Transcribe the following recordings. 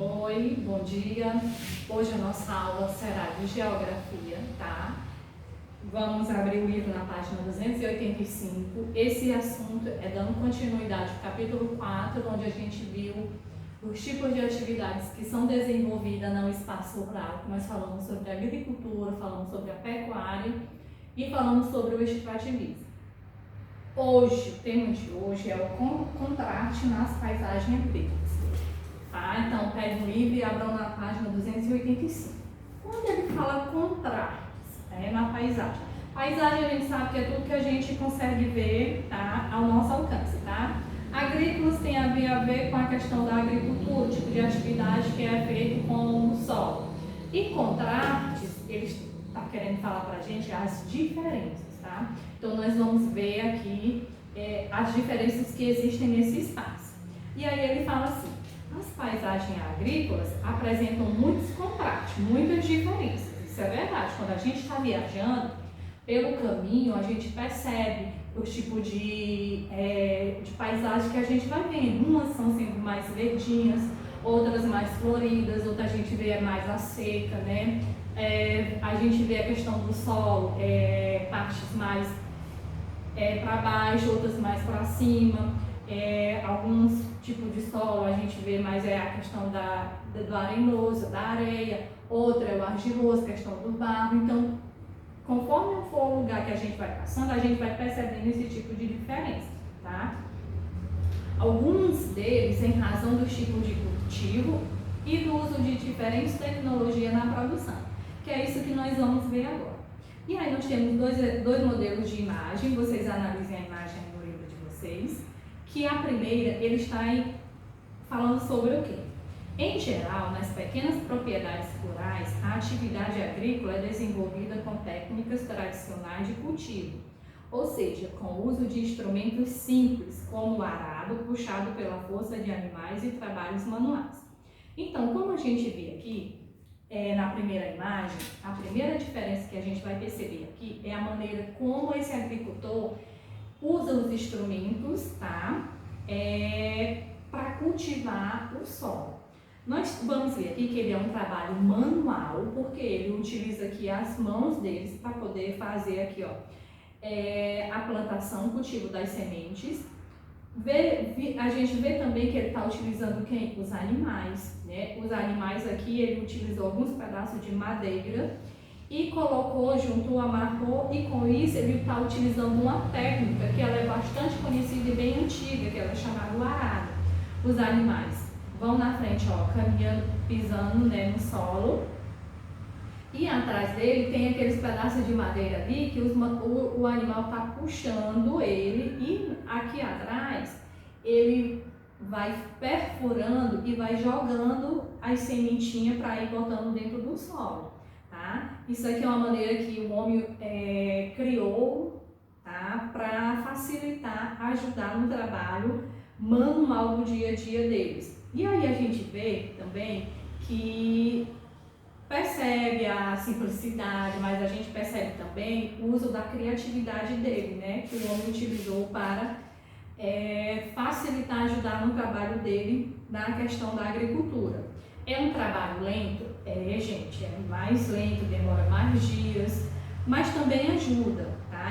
Oi, bom dia. Hoje a nossa aula será de geografia, tá? Vamos abrir o livro na página 285. Esse assunto é dando continuidade ao capítulo 4, onde a gente viu os tipos de atividades que são desenvolvidas no espaço rural. Nós falamos sobre a agricultura, falamos sobre a pecuária e falamos sobre o extrativismo. Hoje, o tema de hoje é o contraste nas paisagens agrícolas. Tá? Então, pegue um livro e abram na página 285. Quando ele fala contrastes na paisagem, paisagem a gente sabe que é tudo que a gente consegue ver, tá, ao nosso alcance, tá? Agrícolas tem a ver com a questão da agricultura, o tipo de atividade que é feito com o solo. E contrastes, ele está querendo falar para a gente as diferenças, tá? Então, nós vamos ver aqui as diferenças que existem nesse espaço. E aí ele fala assim: as paisagens agrícolas apresentam muitos contrastes, muitas diferenças. Isso é verdade. Quando a gente está viajando pelo caminho, a gente percebe os tipos de paisagem que a gente vai vendo. Umas são sempre mais verdinhas, outras mais floridas, outras a gente vê mais a seca, né? A gente vê a questão do solo, partes mais para baixo, outras mais para cima. Alguns tipos de solo a gente vê mais a questão do arenoso, da areia, outra é o argiloso, questão do barro. Então, conforme for o lugar que a gente vai passando, a gente vai percebendo esse tipo de diferença, tá? Alguns deles em razão do tipo de cultivo e do uso de diferentes tecnologias na produção, que é isso que nós vamos ver agora. E aí nós temos dois modelos de imagem, vocês analisem a imagem no livro de vocês. Que a primeira, ele está aí falando sobre o quê? Em geral, nas pequenas propriedades rurais, a atividade agrícola é desenvolvida com técnicas tradicionais de cultivo, ou seja, com o uso de instrumentos simples, como o arado, puxado pela força de animais e trabalhos manuais. Então, como a gente vê aqui, na primeira imagem, a primeira diferença que a gente vai perceber aqui é a maneira como esse agricultor usa os instrumentos, tá? Para cultivar o solo. Nós vamos ver aqui que ele é um trabalho manual, porque ele utiliza aqui as mãos deles para poder fazer aqui, ó, a plantação, o cultivo das sementes. A gente vê também que ele está utilizando quem? Os animais, né? Os animais aqui, ele utilizou alguns pedaços de madeira e colocou junto, amarrou, e com isso ele está utilizando uma técnica que ela é bastante conhecida e bem antiga, que ela é chamada o arado. Os animais vão na frente, ó, caminhando, pisando, né, no solo, e atrás dele tem aqueles pedaços de madeira ali que o animal está puxando ele, e aqui atrás ele vai perfurando e vai jogando as sementinhas para ir botando dentro do solo. Tá? Isso aqui é uma maneira que o homem criou, tá? Para facilitar, ajudar no trabalho manual do dia a dia deles. E aí a gente vê também que percebe a simplicidade, mas a gente percebe também o uso da criatividade dele, né? Que o homem utilizou para facilitar, ajudar no trabalho dele na questão da agricultura. É um trabalho lento? Gente, é mais lento, demora mais dias, mas também ajuda, tá?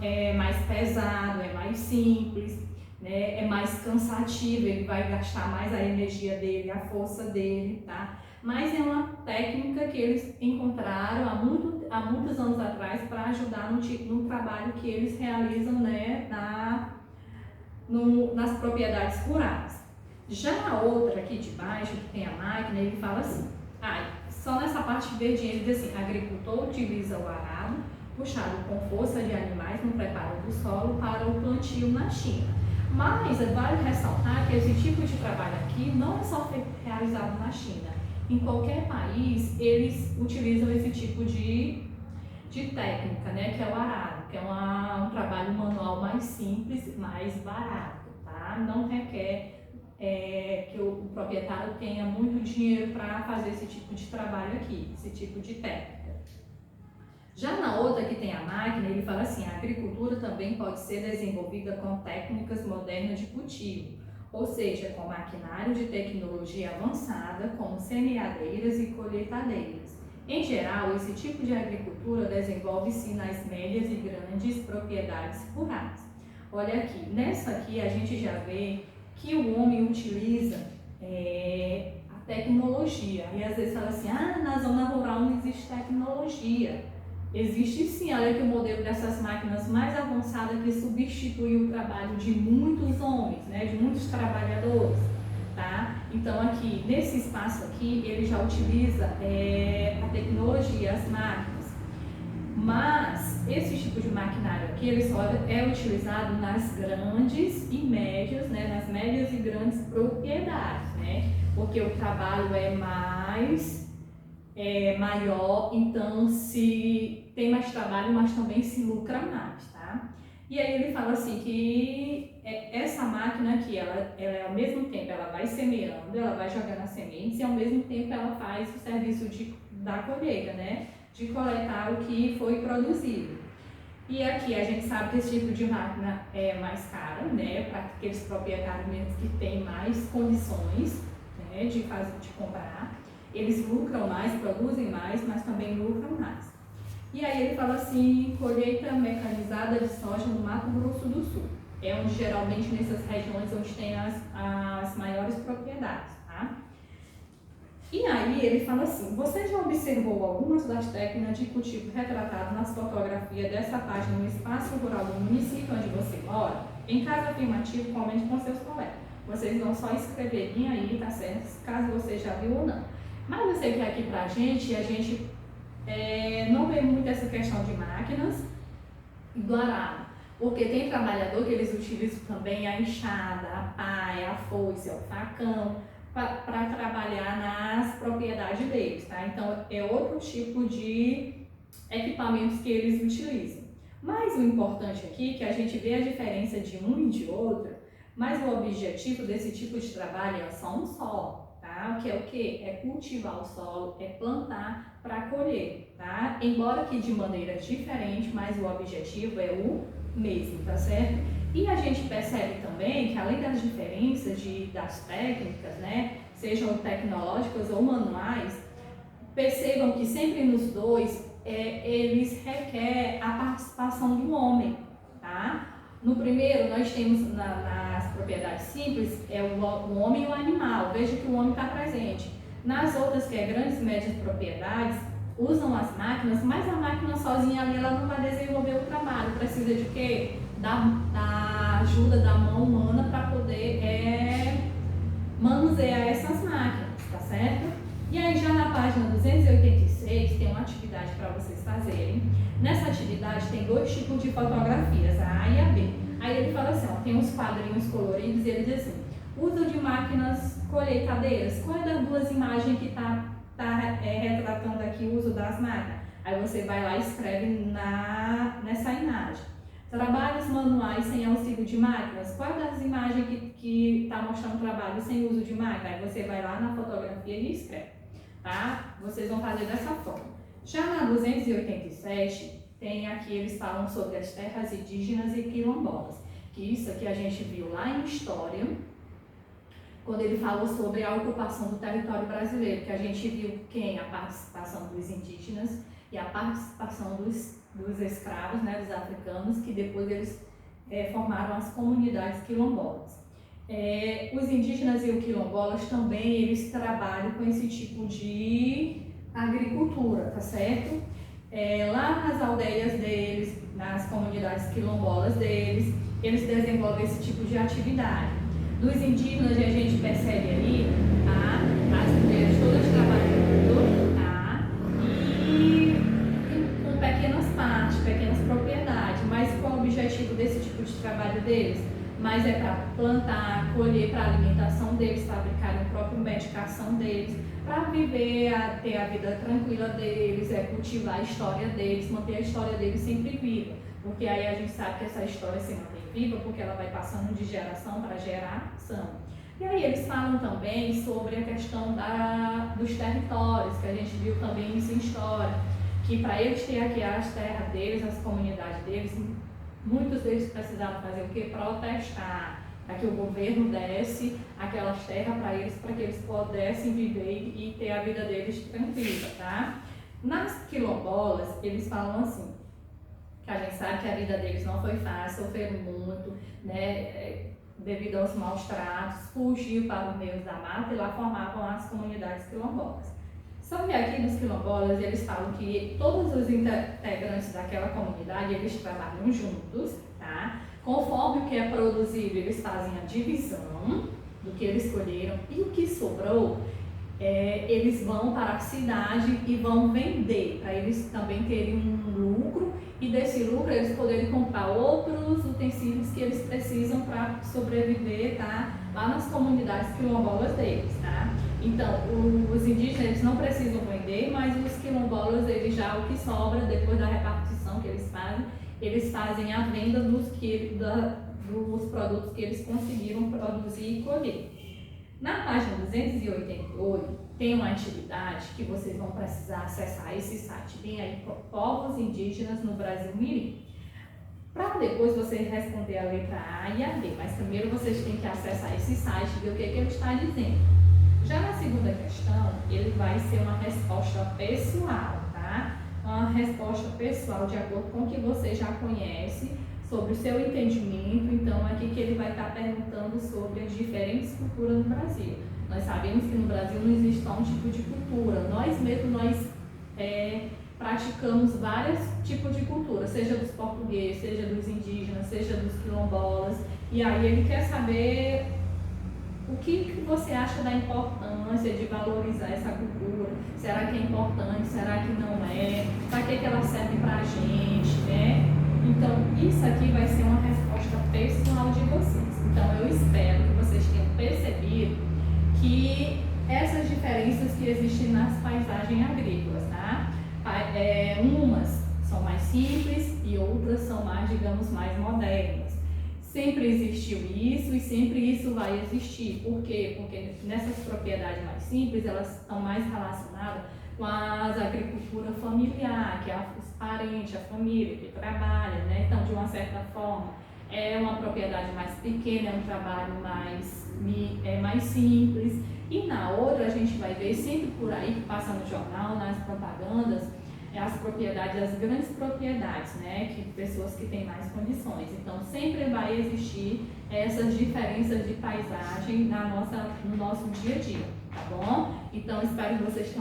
É mais pesado, é mais simples, né? É mais cansativo, ele vai gastar mais a energia dele, a força dele, tá? Mas é uma técnica que eles encontraram há muitos anos atrás para ajudar no trabalho que eles realizam, né, nas propriedades rurais. Já a outra aqui de baixo, que tem a máquina, ele fala assim, só nessa parte verdinha ele diz assim: agricultor utiliza o arado, puxado com força de animais no preparo do solo para o plantio na China. Mas vale ressaltar que esse tipo de trabalho aqui não é só realizado na China. Em qualquer país, eles utilizam esse tipo de técnica, né, que é o arado, que é um trabalho manual mais simples, mais barato, tá? Não requer que o proprietário tenha muito dinheiro para fazer esse tipo de trabalho aqui, esse tipo de técnica. Já na outra que tem a máquina, ele fala assim: a agricultura também pode ser desenvolvida com técnicas modernas de cultivo, ou seja, com maquinário de tecnologia avançada, como semeadeiras e colheitadeiras. Em geral, esse tipo de agricultura desenvolve-se nas médias e grandes propriedades rurais. Olha aqui, nessa aqui a gente já vê que o homem utiliza a tecnologia. E às vezes fala assim, na zona rural não existe tecnologia. Existe sim, olha aqui o modelo dessas máquinas mais avançadas que substitui o trabalho de muitos homens, né, de muitos trabalhadores, tá? Então aqui, nesse espaço aqui, ele já utiliza a tecnologia, as máquinas. Mas esse tipo de maquinário aqui, ele só é utilizado nas grandes e médias, né, nas médias e grandes propriedades, né? Porque o trabalho é maior, então se tem mais trabalho, mas também se lucra mais, tá? E aí ele fala assim que essa máquina aqui, ela ao mesmo tempo ela vai semeando, ela vai jogando as sementes e ao mesmo tempo ela faz o serviço da colheita, né? De coletar o que foi produzido. E aqui a gente sabe que esse tipo de máquina é mais cara, né? Para aqueles proprietários mesmo que têm mais condições, né, de comprar. Eles lucram mais, produzem mais, mas também lucram mais. E aí ele fala assim, colheita mecanizada de soja no Mato Grosso do Sul. É onde geralmente nessas regiões onde tem as maiores propriedades, tá? E aí ele fala assim, você já observou algumas das técnicas de cultivo retratadas nas fotografias dessa página no espaço rural do município onde você mora? Em caso afirmativo, comente com seus colegas. Vocês vão só escreverem aí, tá certo? Caso você já viu ou não. Mas eu sei que aqui pra gente, a gente não vê muito essa questão de máquinas do arado. Porque tem trabalhador que eles utilizam também a enxada, a pá, a foice, o facão, para trabalhar nas propriedades deles, tá? Então é outro tipo de equipamentos que eles utilizam. Mas o importante aqui é que a gente vê a diferença de um e de outro, mas o objetivo desse tipo de trabalho é só um só, tá? Que é o quê? É cultivar o solo, é plantar para colher, tá? Embora que de maneira diferente, mas o objetivo é o mesmo, tá certo? E a gente percebe também que além das diferenças das técnicas, né, sejam tecnológicas ou manuais, percebam que sempre nos dois eles requerem a participação do homem, tá? No primeiro nós temos nas propriedades simples o homem e o animal, veja que o homem está presente. Nas outras, que é grandes e médias propriedades, usam as máquinas, mas a máquina sozinha ali ela não vai desenvolver o trabalho, precisa de quê? Da ajuda da mão humana para poder manusear essas máquinas, tá certo? E aí já na página 286 tem uma atividade para vocês fazerem. Nessa atividade tem dois tipos de fotografias, a A e a B. Aí ele fala assim, ó, tem uns quadrinhos coloridos e ele diz assim, uso de máquinas colheitadeiras, qual é das duas imagens que está retratando aqui o uso das máquinas? Aí você vai lá e escreve nessa imagem. Trabalhos manuais sem auxílio de máquinas. Qual das imagens que está mostrando trabalho sem uso de máquina? Aí você vai lá na fotografia e escreve, tá? Vocês vão fazer dessa forma. Já na 287, tem aqui, eles falam sobre as terras indígenas e quilombolas. Que isso aqui a gente viu lá em História, quando ele falou sobre a ocupação do território brasileiro, que a gente viu a participação dos indígenas e a participação dos escravos, né, dos africanos, que depois eles formaram as comunidades quilombolas. Os indígenas e os quilombolas também, eles trabalham com esse tipo de agricultura, tá certo? Lá nas aldeias deles, nas comunidades quilombolas deles, eles desenvolvem esse tipo de atividade. Dos indígenas, a gente percebe ali, tá? As mulheres todas trabalhando, tá? E com pequenas partes, pequenas propriedades. Mas qual é o objetivo desse tipo de trabalho deles? Mas é para plantar, colher para a alimentação deles, fabricar a própria medicação deles, para viver, ter a vida tranquila deles, cultivar a história deles, manter a história deles sempre viva. Porque aí a gente sabe que essa história se mantém viva porque ela vai passando de geração para geração. E aí eles falam também sobre a questão dos territórios, que a gente viu também isso em História, que para eles terem aqui as terras deles, as comunidades deles, muitos deles precisavam fazer o quê? Protestar. para que o governo desse aquelas terras para que eles pudessem viver e ter a vida deles tranquila, tá? Nas quilombolas, eles falam assim, que a gente sabe que a vida deles não foi fácil, sofreram muito, né, devido aos maus tratos, fugiam para os meios da mata e lá formavam as comunidades quilombolas. Só que aqui nos quilombolas eles falam que todos os integrantes daquela comunidade, eles trabalham juntos, tá? Conforme o que é produzido, eles fazem a divisão do que eles colheram e o que sobrou, eles vão para a cidade e vão vender, para eles também terem um lucro e desse lucro eles poderem comprar outros utensílios que eles precisam para sobreviver, tá? Lá nas comunidades quilombolas deles, tá? Então, os indígenas eles não precisam vender, mas os quilombolas, eles já o que sobra depois da repartição que eles fazem a venda dos produtos que eles conseguiram produzir e colher. Na página 288 tem uma atividade que vocês vão precisar acessar esse site, vem aí Povos Indígenas no Brasil Mirim. Para depois vocês responder a letra A e a B, mas primeiro vocês têm que acessar esse site e ver o que ele está dizendo. Já na segunda questão, ele vai ser uma resposta pessoal, tá? Uma resposta pessoal de acordo com o que você já conhece sobre o seu entendimento. Então, aqui que ele vai estar perguntando sobre as diferentes culturas no Brasil. Nós sabemos que no Brasil não existe só um tipo de cultura. Nós mesmos, praticamos vários tipos de cultura, seja dos portugueses, seja dos indígenas, seja dos quilombolas. E aí ele quer saber o que você acha da importância de valorizar essa cultura. Será que é importante? Será que não é? Para que ela serve para a gente, né? Então, isso aqui vai ser uma resposta pessoal de vocês. Então, eu espero que vocês tenham percebido que essas diferenças que existem nas paisagens agrícolas, tá? Umas são mais simples e outras são mais, digamos, mais modernas. Sempre existiu isso e sempre isso vai existir. Por quê? Porque nessas propriedades mais simples, elas estão mais relacionadas com a agricultura familiar, que é os parentes, a família que trabalha, né? Então, de uma certa forma, é uma propriedade mais pequena, é um trabalho mais simples. E na outra, a gente vai ver sempre por aí, que passa no jornal, nas propagandas, as propriedades, as grandes propriedades, né? Que pessoas que têm mais condições. Então, sempre vai existir essas diferenças de paisagem no nosso dia a dia, tá bom? Então, espero que vocês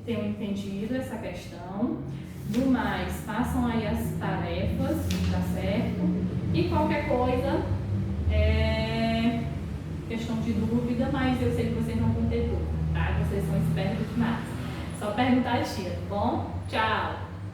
tenham entendido essa questão. Do mais, façam aí as tarefas, tá certo? E qualquer coisa, questão de dúvida, mas eu sei que vocês não vão ter dúvida, tá? Vocês são espertos demais. Só perguntar a tia, tá bom? Tchau!